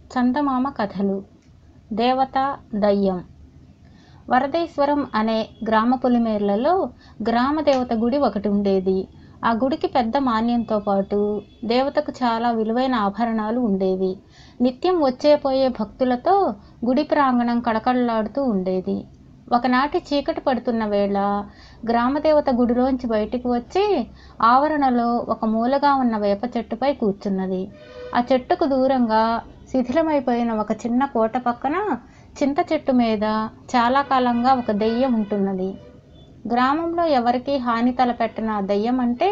చందమామ కథలు. దేవత, దయ్యం. వరదేశ్వరం అనే గ్రామ పొలిమేర్లలో గ్రామదేవత గుడి ఒకటి ఉండేది. ఆ గుడికి పెద్ద మాన్యంతో పాటు దేవతకు చాలా విలువైన ఆభరణాలు ఉండేవి. నిత్యం వచ్చేపోయే భక్తులతో గుడి ప్రాంగణం కళకళలాడుతూ ఉండేది. ఒకనాటి చీకటి పడుతున్న వేళ గ్రామదేవత గుడిలోంచి బయటికి వచ్చి ఆవరణలో ఒక మూలగా ఉన్న వేప చెట్టుపై కూర్చున్నది. ఆ చెట్టుకు దూరంగా శిథిలమైపోయిన ఒక చిన్న కోట పక్కన చింత చెట్టు మీద చాలా కాలంగా ఒక దెయ్యం ఉంటున్నది. గ్రామంలో ఎవరికీ హాని తలపెట్టిన ఆ దెయ్యం అంటే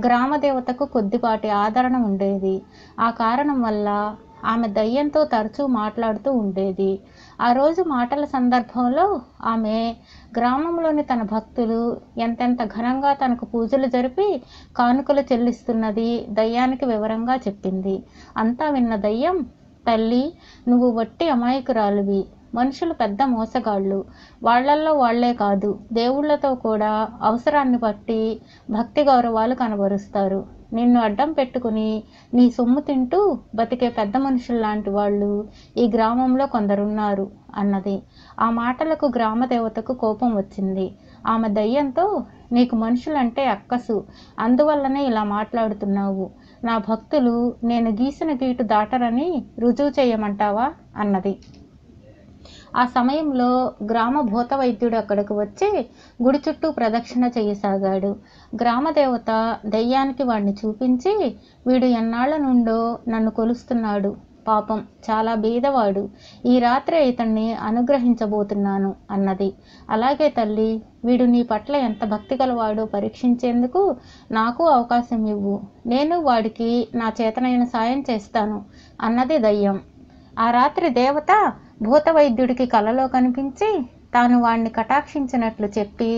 గ్రామదేవతకు కొద్దిపాటి ఆదరణ ఉండేది. ఆ కారణం వల్ల ఆమె దయ్యంతో తరచూ మాట్లాడుతూ ఉండేది. ఆ రోజు మాటల సందర్భంలో ఆమె గ్రామంలోని తన భక్తులు ఎంతెంత ఘనంగా తనకు పూజలు జరిపి కానుకలు చెల్లిస్తున్నది దయ్యానికి వివరంగా చెప్పింది. అంతా విన్న దయ్యం, తల్లి, నువ్వు వట్టి అమాయకురాలివి. మనుషులు పెద్ద మోసగాళ్ళు. వాళ్లల్లో వాళ్లే కాదు, దేవుళ్లతో కూడా అవసరాన్ని బట్టి భక్తి గౌరవాలు కనబరుస్తారు. నిన్ను అడ్డం పెట్టుకుని నీ సొమ్ము తింటూ బతికే పెద్ద మనుషుల్లాంటి వాళ్ళు ఈ గ్రామంలో కొందరున్నారు అన్నది. ఆ మాటలకు గ్రామదేవతకు కోపం వచ్చింది. ఆమె దయ్యంతో, నీకు మనుషులంటే అక్కసు, అందువల్లనే ఇలా మాట్లాడుతున్నావు. నా భక్తులు నేను గీసిన గీటు దాటరని రుజువు చేయమంటావా అన్నది. ఆ సమయంలో గ్రామ భూత వైద్యుడు అక్కడికి వచ్చి గుడి చుట్టూ ప్రదక్షిణ చేయసాగాడు. గ్రామదేవత దయ్యానికి వాడిని చూపించి, వీడు ఎన్నాళ్ల నుండో నన్ను కొలుస్తున్నాడు. పాపం, చాలా బీదవాడు. ఈ రాత్రి ఇతన్ని అనుగ్రహించబోతున్నాను అన్నది. అలాగే తల్లి, వీడు నీ పట్ల ఎంత భక్తి గలవాడో పరీక్షించేందుకు నాకు అవకాశం ఇవ్వు. నేను వాడికి నా చేతనైన సాయం చేస్తాను అన్నది దయ్యం. ఆ రాత్రి దేవత భూత వైద్యుడికి కలలో కనిపించి తాను వాణ్ణి కటాక్షించినట్లు చెప్పి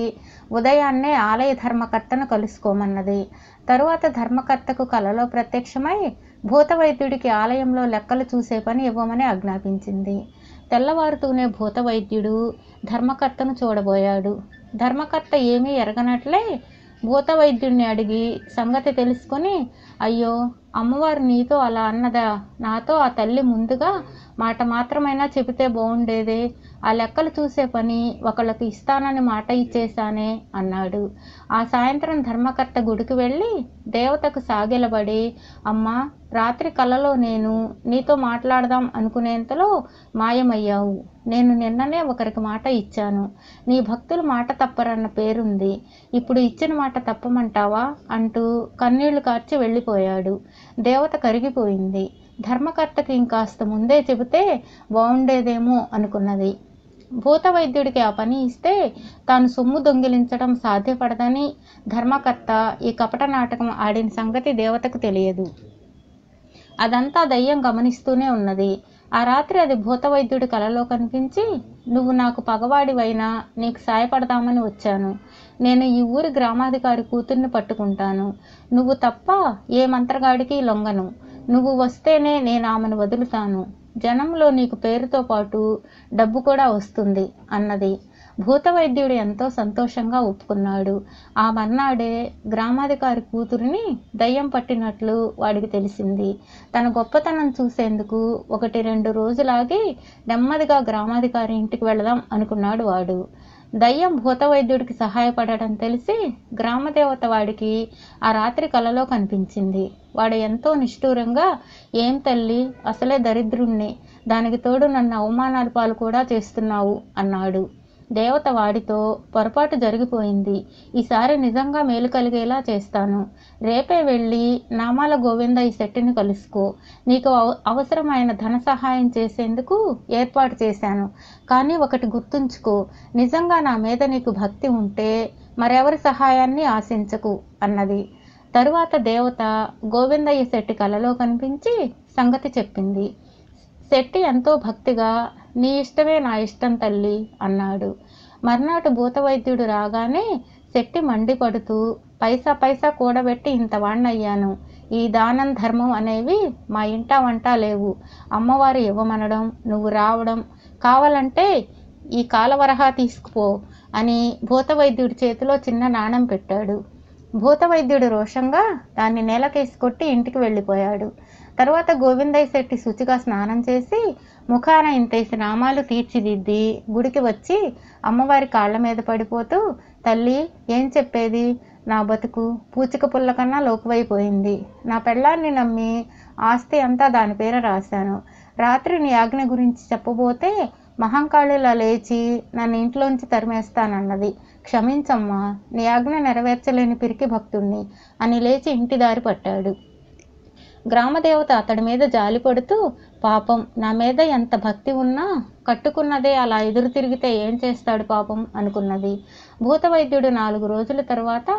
ఉదయాన్నే ఆలయ ధర్మకర్తను కలుసుకోమన్నది. తరువాత ధర్మకర్తకు కలలో ప్రత్యక్షమై భూత వైద్యుడికి ఆలయంలో లెక్కలు చూసే పని ఇవ్వమని ఆజ్ఞాపించింది. తెల్లవారుతూనే భూత వైద్యుడు ధర్మకర్తను చూడబోయాడు. ధర్మకర్త ఏమీ ఎరగనట్లే భూత వైద్యుడిని అడిగి సంగతి తెలుసుకొని, అయ్యో, అమ్మవారు నీతో అలా అన్నదా? నాతో ఆ తల్లి ముందుగా మాట మాత్రమైనా చెబితే బాగుండేదే. ఆ లెక్కలు చూసే పని ఒకళ్ళకి ఇస్తానని మాట ఇచ్చేశానే అన్నాడు. ఆ సాయంత్రం ధర్మకర్త గుడికి వెళ్ళి దేవతకు సాగిలబడి, అమ్మా, రాత్రి కలలో నేను నీతో మాట్లాడదాం అనుకునేంతలో మాయమయ్యావు. నేను నిన్ననే ఒకరికి మాట ఇచ్చాను. నీ భక్తులు మాట తప్పరన్న పేరుంది. ఇప్పుడు ఇచ్చిన మాట తప్పమంటావా అంటూ కన్నీళ్లు కార్చి వెళ్ళిపోయాడు. దేవత కరిగిపోయింది. ధర్మకర్తకి ఇంకాస్త ముందే చెబితే బాగుండేదేమో అనుకున్నది. భూత వైద్యుడికి ఆ పని ఇస్తే తాను సొమ్ము దొంగిలించడం సాధ్యపడదని ధర్మకర్త ఈ కపట నాటకం ఆడిన సంగతి దేవతకు తెలియదు. అదంతా దయ్యం గమనిస్తూనే ఉన్నది. ఆ రాత్రి అది భూత వైద్యుడి కలలో కనిపించి, నువ్వు నాకు పగవాడివైనా నీకు సాయపడదామని వచ్చాను. నేను ఈ ఊరి గ్రామాధికారి కూతుర్ని పట్టుకుంటాను. నువ్వు తప్ప ఏ మంత్రగాడికి లొంగను. నువ్వు వస్తేనే నేను ఆమెను వదులుతాను. జనంలో నీకు పేరుతో పాటు డబ్బు కూడా వస్తుంది అన్నది. భూత వైద్యుడు ఎంతో సంతోషంగా ఒప్పుకున్నాడు. ఆ మర్నాడే గ్రామాధికారి కూతురిని దయ్యం పట్టినట్లు వాడికి తెలిసింది. తన గొప్పతనం చూసేందుకు 1-2 రోజులాగి నెమ్మదిగా గ్రామాధికారి ఇంటికి వెళదాం అనుకున్నాడు వాడు. దయ్యం భూత వైద్యుడికి సహాయపడటం తెలిసి గ్రామదేవత వాడికి ఆ రాత్రి కలలో కనిపించింది. వాడు ఎంతో నిష్ఠూరంగా, ఏం తల్లి, అసలే దరిద్రుణ్ణి, దానికి తోడు నన్ను అవమానాల పాలు కూడా చేస్తున్నావు అన్నాడు. దేవత వాడితో, పొరపాటు జరిగిపోయింది. ఈసారి నిజంగా మేలు కలిగేలా చేస్తాను. రేపే వెళ్ళి నామాల గోవిందయ్య శెట్టిని కలుసుకో. నీకు అవసరమైన ధన సహాయం చేసేందుకు ఏర్పాటు చేశాను. కానీ ఒకటి గుర్తుంచుకో, నిజంగా నా మీద నీకు భక్తి ఉంటే మరెవరి సహాయాన్ని ఆశించకు అన్నది. తరువాత దేవత గోవిందయ్య శెట్టి కలలో కనిపించి సంగతి చెప్పింది. శెట్టి ఎంతో భక్తిగా, నీ ఇష్టమే నా ఇష్టం తల్లి అన్నాడు. మర్నాడు భూత వైద్యుడు రాగానే శెట్టి మండిపడుతూ, పైసా పైసా కూడబెట్టి ఇంత వాణ్ణయ్యాను. ఈ దానం ధర్మం అనేవి మా ఇంటా వంట లేవు. అమ్మవారు ఇవ్వమనడం, నువ్వు రావడం, కావాలంటే ఈ కాలవరహా తీసుకుపో అని భూత వైద్యుడి చేతిలో చిన్న నాణం పెట్టాడు. భూత వైద్యుడు రోషంగా దాన్ని నేలకేసి కొట్టి ఇంటికి వెళ్ళిపోయాడు. తర్వాత గోవిందయ్య శెట్టి శుచిగా స్నానం చేసి ముఖాన ఇంతేసి నామాలు తీర్చిదిద్ది గుడికి వచ్చి అమ్మవారి కాళ్ళ మీద పడిపోతూ, తల్లి ఏం చెప్పేది, నా బతుకు పూచిక పుల్ల కన్నా లోకువైపోయింది. నా పెళ్ళాన్ని నమ్మి ఆస్తి అంతా దాని పేర రాశాను. రాత్రి నీ ఆజ్ఞ గురించి చెప్పబోతే మహంకాళిలా లేచి నన్ను ఇంట్లోంచి తరిమేస్తానన్నది. క్షమించమ్మా, నీ ఆజ్ఞ నెరవేర్చలేని పిరికి భక్తుణ్ణి అని లేచి ఇంటి దారి పట్టాడు. గ్రామదేవత అతడి మీద జాలిపడుతూ, పాపం, నా మీద ఎంత భక్తి ఉన్నా కట్టుకున్నదే అలా ఎదురు తిరిగితే ఏం చేస్తాడు పాపం అనుకున్నది. భూతవైద్యుడు 4 రోజుల తరువాత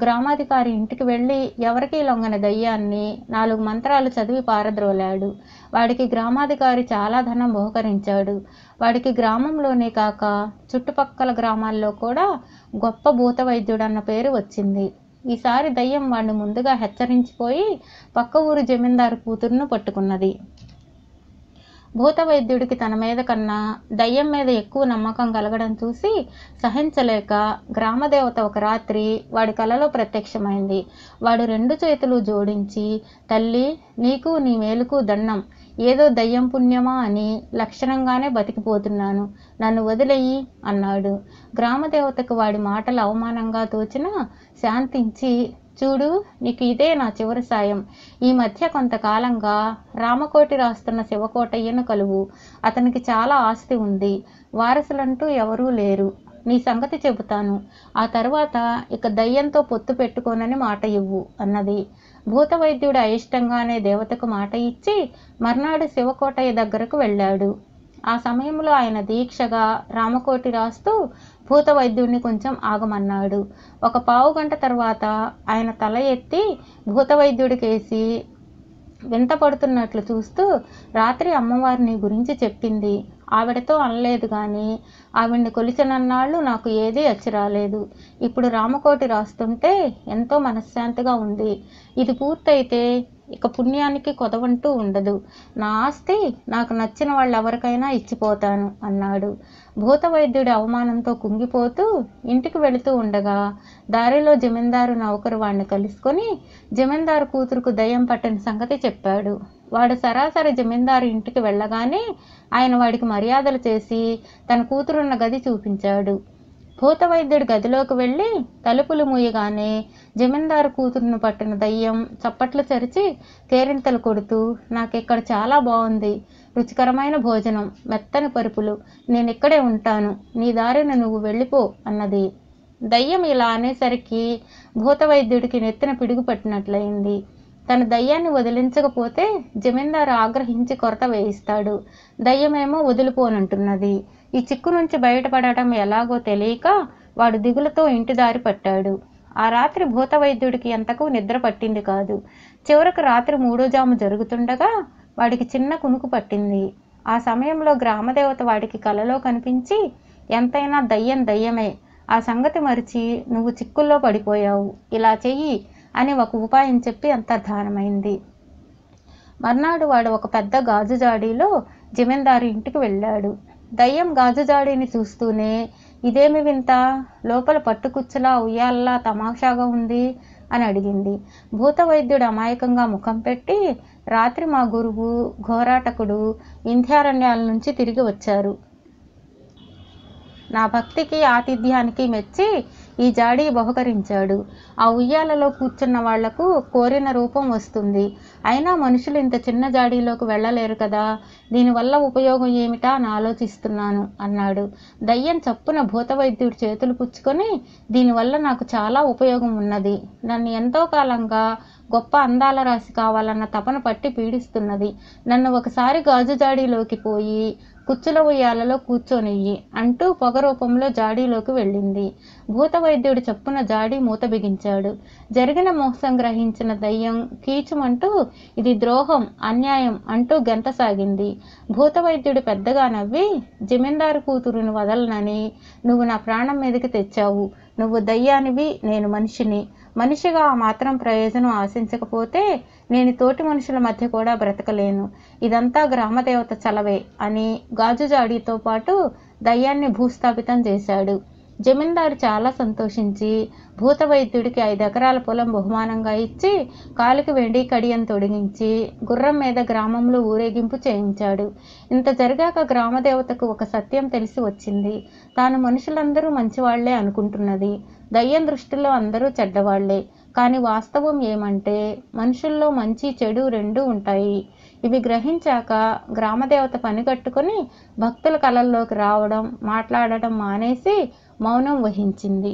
గ్రామాధికారి ఇంటికి వెళ్ళి ఎవరికీ లొంగని దయ్యాన్ని 4 మంత్రాలు చదివి పారద్రోలాడు. వాడికి గ్రామాధికారి చాలా ధనం బహుకరించాడు. వాడికి గ్రామంలోనే కాక చుట్టుపక్కల గ్రామాల్లో కూడా గొప్ప భూతవైద్యుడన్న పేరు వచ్చింది. ఈసారి దయ్యం వాడిని ముందుగా హెచ్చరించిపోయి పక్క ఊరు జమీందారు కూతురును పట్టుకున్నది. భూతవైద్యుడికి తన మీద కన్నా దయ్యం మీద ఎక్కువ నమ్మకం కలగడం చూసి సహించలేక గ్రామదేవత ఒక రాత్రి వాడి కలలో ప్రత్యక్షమైంది. వాడు 2 చేతులు జోడించి, తల్లి, నీకు నీ మేలుకు దండం, ఏదో దయ్యం పుణ్యమా అని లక్షణంగానే బతికిపోతున్నాను, నన్ను వదిలేయి అన్నాడు. గ్రామదేవతకు వాడి మాటలు అవమానంగా తోచినా శాంతించి, చూడు, నీకు ఇదే నా చివరి సాయం. ఈ మధ్య కొంతకాలంగా రామకోటి రాస్తున్న శివకోటయ్యను కలువు. అతనికి చాలా ఆస్తి ఉంది. వారసులంటూ ఎవరూ లేరు. నీ సంగతి చెబుతాను. ఆ తర్వాత ఇక దయ్యంతో పొత్తు పెట్టుకోనని మాట ఇవ్వు అన్నది. భూతవైద్యుడు అయిష్టంగానే దేవతకు మాట ఇచ్చి మర్నాడు శివకోటయ్య దగ్గరకు వెళ్ళాడు. ఆ సమయంలో ఆయన దీక్షగా రామకోటి రాస్తూ భూతవైద్యుడిని కొంచెం ఆగమన్నాడు. ఒక పావుగంట తర్వాత ఆయన తల ఎత్తి భూతవైద్యుడికేసి వింతపడుతున్నట్లు చూస్తూ, రాత్రి అమ్మవారిని గురించి చెప్పింది. ఆవిడతో అనలేదు కానీ ఆవిడ్ని కొలిచినన్నాళ్ళు నాకు ఏదీ అచ్చిరాలేదు. ఇప్పుడు రామకోటి రాస్తుంటే ఎంతో మనశ్శాంతిగా ఉంది. ఇది పూర్తయితే ఇక పుణ్యానికి కొదవంటూ ఉండదు. నా ఆస్తి నాకు నచ్చిన వాళ్ళెవరికైనా ఇచ్చిపోతాను అన్నాడు. భూతవైద్యుడి అవమానంతో కుంగిపోతూ ఇంటికి వెళుతూ ఉండగా దారిలో జమీందారు నౌకరు వాడిని కలుసుకొని జమీందారు కూతురుకు దయ్యం పట్టిన సంగతి చెప్పాడు. వాడు సరాసరి జమీందారు ఇంటికి వెళ్ళగానే ఆయన వాడికి మర్యాదలు చేసి తన కూతురున్న గది చూపించాడు. భూతవైద్యుడి గదిలోకి వెళ్ళి తలుపులు మూయగానే జమీందారు కూతురును పట్టిన దయ్యం చప్పట్లు చరిచి కేరింతలు కొడుతూ, నాకిక్కడ చాలా బాగుంది, రుచికరమైన భోజనం, మెత్తని పరుపులు, నేనిక్కడే ఉంటాను, నీ దారిని నువ్వు వెళ్ళిపో అన్నది. దయ్యం ఇలా అనేసరికి భూతవైద్యుడికి నెత్తిన పిడుగు పట్టినట్లయింది. తన దయ్యాన్ని వదిలించకపోతే జమీందారు ఆగ్రహించి కొరత వేయిస్తాడు. దయ్యమేమో వదిలిపోనంటున్నది. ఈ చిక్కు నుంచి బయటపడటం ఎలాగో తెలియక వాడు దిగులతో ఇంటి దారి పట్టాడు. ఆ రాత్రి భూతవైద్యుడికి ఎంతకు నిద్ర పట్టింది కాదు. చివరకు రాత్రి 3వ జాము జరుగుతుండగా వాడికి చిన్న కునుకు పట్టింది. ఆ సమయంలో గ్రామదేవత వాడికి కలలో కనిపించి, ఎంతైనా దయ్యం దయ్యమే, ఆ సంగతి మరిచి నువ్వు చిక్కుల్లో పడిపోయావు, ఇలా చెయ్యి అని ఒక ఉపాయం చెప్పి అంతర్ధానమైంది. మర్నాడు వాడు ఒక పెద్ద గాజు జాడీలో జమీందారు ఇంటికి వెళ్ళాడు. దయ్యం గాజు జాడీని చూస్తూనే, ఇదేమి వింత, లోపల పట్టుకుచ్చులా ఉయ్యాలలా తమాషాగా ఉంది అని అడిగింది. భూతవైద్యుడు అమాయకంగా ముఖం పెట్టి, రాత్రి మా గురువు ఘోరాటకుడు వింధ్యారణ్యాల నుంచి తిరిగి వచ్చారు. నా భక్తికి ఆతిథ్యానికి మెచ్చి ఈ జాడీ బహుకరించాడు. ఆ ఉయ్యాలలో కూర్చున్న వాళ్లకు కోరిన రూపం వస్తుంది. అయినా మనుషులు ఇంత చిన్న జాడీలోకి వెళ్ళలేరు కదా, దీనివల్ల ఉపయోగం ఏమిటా అని ఆలోచిస్తున్నాను అన్నాడు. దయ్యం చప్పున భూతవైద్యుడి చేతులు పుచ్చుకొని, దీనివల్ల నాకు చాలా ఉపయోగం ఉన్నది. నన్ను ఎంతో కాలంగా గొప్ప అందాల రాశి కావాలన్న తపన పట్టి పీడిస్తున్నది. నన్ను ఒకసారి గాజు జాడీలోకి పోయి కుచ్చుల ఉయ్యాలలో కూర్చొనియ్యి అంటూ పొగ రూపంలో జాడీలోకి వెళ్ళింది. భూతవైద్యుడు చప్పున జాడీ మూత బిగించాడు. జరిగిన మోసం గ్రహించిన దయ్యం కీచుమంటూ, ఇది ద్రోహం, అన్యాయం అంటూ గెంతసాగింది. భూతవైద్యుడు పెద్దగా నవ్వి, జమీందారు కూతురుని వదలనని నువ్వు నా ప్రాణం మీదకి తెచ్చావు. నువ్వు దయ్యానివి, నేను మనిషిని. మనిషిగా ఆ మాత్రం ప్రయోజనం ఆశించకపోతే నేను తోటి మనుషుల మధ్య కూడా బ్రతకలేను. ఇదంతా గ్రామదేవత చలవే అని గాజు జాడీతో పాటు దయ్యాన్ని భూస్థాపితం చేశాడు. జమీందారు చాలా సంతోషించి భూత వైద్యుడికి 5 ఎకరాల పొలం బహుమానంగా ఇచ్చి కాలికి వెండి కడియం తొడిగించి గుర్రం మీద గ్రామంలో ఊరేగింపు చేయించాడు. ఇంత జరిగాక గ్రామదేవతకు ఒక సత్యం తెలిసి వచ్చింది. తాను మనుషులందరూ మంచివాళ్లే అనుకుంటున్నది. దయ్యం దృష్టిలో అందరూ చెడ్డవాళ్లే. కానీ వాస్తవం ఏమంటే మనుషుల్లో మంచి చెడు రెండూ ఉంటాయి. ఇవి గ్రహించాక గ్రామదేవత పనిగట్టుకుని భక్తుల కలల్లోకి రావడం మాట్లాడటం మానేసి మౌనం వహించింది.